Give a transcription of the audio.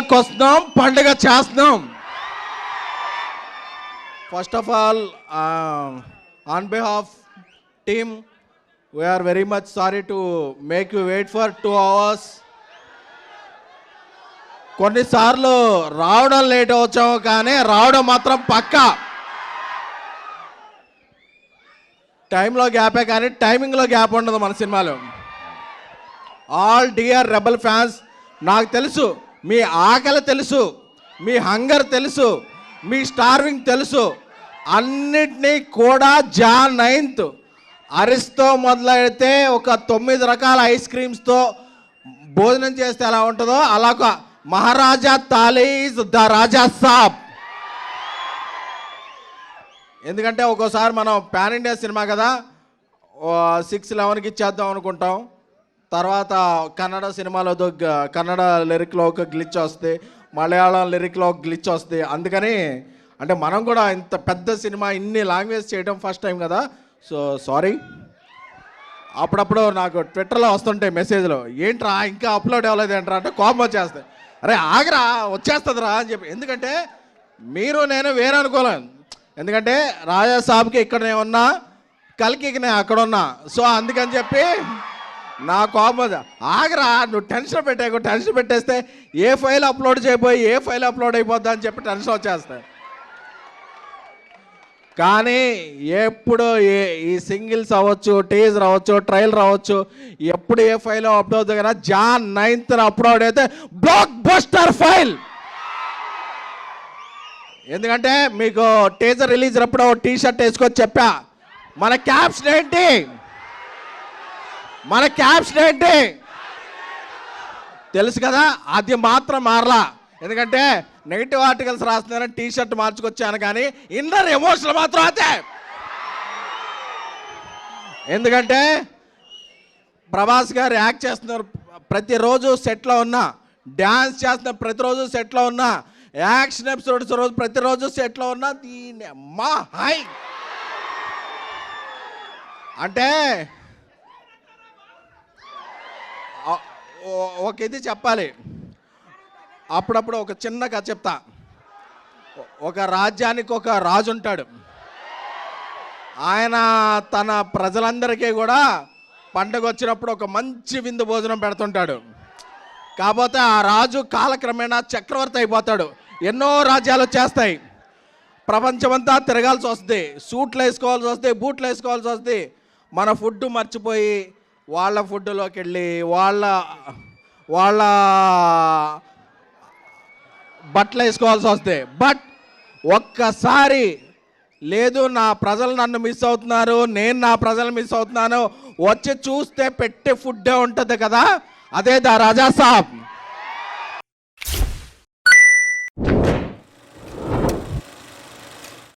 పండగకు వస్తున్నాం, పండగ చేస్తున్నాం. First of all on behalf team we are very much sorry to make you wait for 2 hours. కొన్నిసార్లు రావడం లేట్ వచ్చాము, కానీ రావడం మాత్రం పక్కా. టైంలో గ్యాపే కానీ టైమింగ్లో గ్యాప్ ఉండదు మన సినిమాలో. ఆల్ డియర్ రెబల్ ఫ్యాన్స్, నాకు తెలుసు మీ ఆకలి తెలుసు, మీ హంగర్ తెలుసు, మీ స్టార్వింగ్ తెలుసు. అన్నిటినీ కూడా జాన్ 9th అరిస్తో మొదలైతే ఒక 9 రకాల ఐస్ క్రీమ్స్తో భోజనం చేస్తే ఎలా ఉంటుందో అలా ఒక మహారాజా తాలీజ్ ద రాజా సాబ్. ఎందుకంటే ఒక్కోసారి మనం పాన్ ఇండియా సినిమా కదా, 6-11కి ఇచ్చేద్దాం అనుకుంటాం. తర్వాత కన్నడ సినిమాలో కన్నడ లిరిక్లో ఒక గ్లిచ్ వస్తే, మలయాళం లిరిక్లో ఒక గ్లిచ్ వస్తే. అందుకని అంటే మనం కూడా ఇంత పెద్ద సినిమా ఇన్ని లాంగ్వేజ్ చేయడం ఫస్ట్ టైం కదా, సో సారీ. అప్పుడప్పుడు నాకు ట్విట్టర్లో వస్తుంటాయి మెసేజ్లు, ఏంట్రా ఇంకా అప్లోడ్ అవ్వలేదు ఏంట్రా అంటే కోపం వచ్చేస్తాయి. అరే ఆగరా, వచ్చేస్తుందిరా అని చెప్పి. ఎందుకంటే మీరు నేను వేరే అనుకోలేను. ఎందుకంటే రాజా సాబ్కి ఇక్కడ నేను ఉన్నా, కల్కికి నేను అక్కడ ఉన్నా. సో అందుకని చెప్పి నా కోపం, ఆగరా నువ్వు టెన్షన్ టెన్షన్ పెట్టేస్తే ఏ ఫైల్ అప్లోడ్ చేయబోయి ఏ ఫైల్ అప్లోడ్ అయిపోద్దా అని చెప్పి టెన్షన్ వచ్చేస్తాయి. కానీ ఎప్పుడు ఈ సింగిల్స్ అవ్వచ్చు, టీజర్ అవ్వచ్చు, ట్రైలర్ అవ్వచ్చు, ఎప్పుడు ఏ ఫైల్ అప్లోడ్ అవుతుంది కదా, జాన్ 9th అప్లోడ్ అయితే బ్లాక్ బస్టర్ ఫైల్. ఎందుకంటే మీకు టీజర్ రిలీజ్ అప్పుడు టీ షర్ట్ వేసుకొని చెప్పా, మన క్యాప్షన్ ఏంటి, మన క్యాప్షన్ ఏంటి తెలుసు కదా, అది మాత్రం మారలా. ఎందుకంటే నెగిటివ్ ఆర్టికల్స్ రాస్తున్నారని టీ షర్ట్ మార్చుకొచ్చాను, కానీ ఇన్నర్ ఎమోషనల్ మాత్రం అదే. ఎందుకంటే ప్రభాస్ గారు యాక్ట్ చేస్తున్నారు ప్రతిరోజు సెట్లో ఉన్నా, డ్యాన్స్ చేస్తున్నారు ప్రతిరోజు సెట్లో ఉన్నా, యాక్షన్ ఎపిసోడ్స్ రోజు ప్రతిరోజు సెట్లో ఉన్నా. దీని అమ్మా హై అంటే ఒక ఇది చెప్పాలి. అప్పుడప్పుడు ఒక చిన్న కథ చెప్తా. ఒక రాజ్యానికి ఒక రాజు ఉంటాడు. ఆయన తన ప్రజలందరికీ కూడా పండగ వచ్చినప్పుడు ఒక మంచి విందు భోజనం పెడుతుంటాడు. కాకపోతే ఆ రాజు కాలక్రమేణా చక్రవర్తి అయిపోతాడు. ఎన్నో రాజ్యాలు వచ్చేస్తాయి, ప్రపంచమంతా తిరగాల్సి వస్తుంది, సూట్లు వేసుకోవాల్సి వస్తుంది, బూట్లు వేసుకోవాల్సి వస్తుంది. మన ఫుడ్ మర్చిపోయి వాళ్ళ ఫుడ్లోకి వెళ్ళి వాళ్ళ బట్టలు వేసుకోవాల్సి వస్తే. బట్ ఒక్కసారి లేదు, నా ప్రజలు నన్ను మిస్ అవుతున్నారు, నేను నా ప్రజలు మిస్ అవుతున్నాను, వచ్చి చూస్తే పెట్టే ఫుడ్డే ఉంటుంది కదా, అదే ద రాజా సాబ్.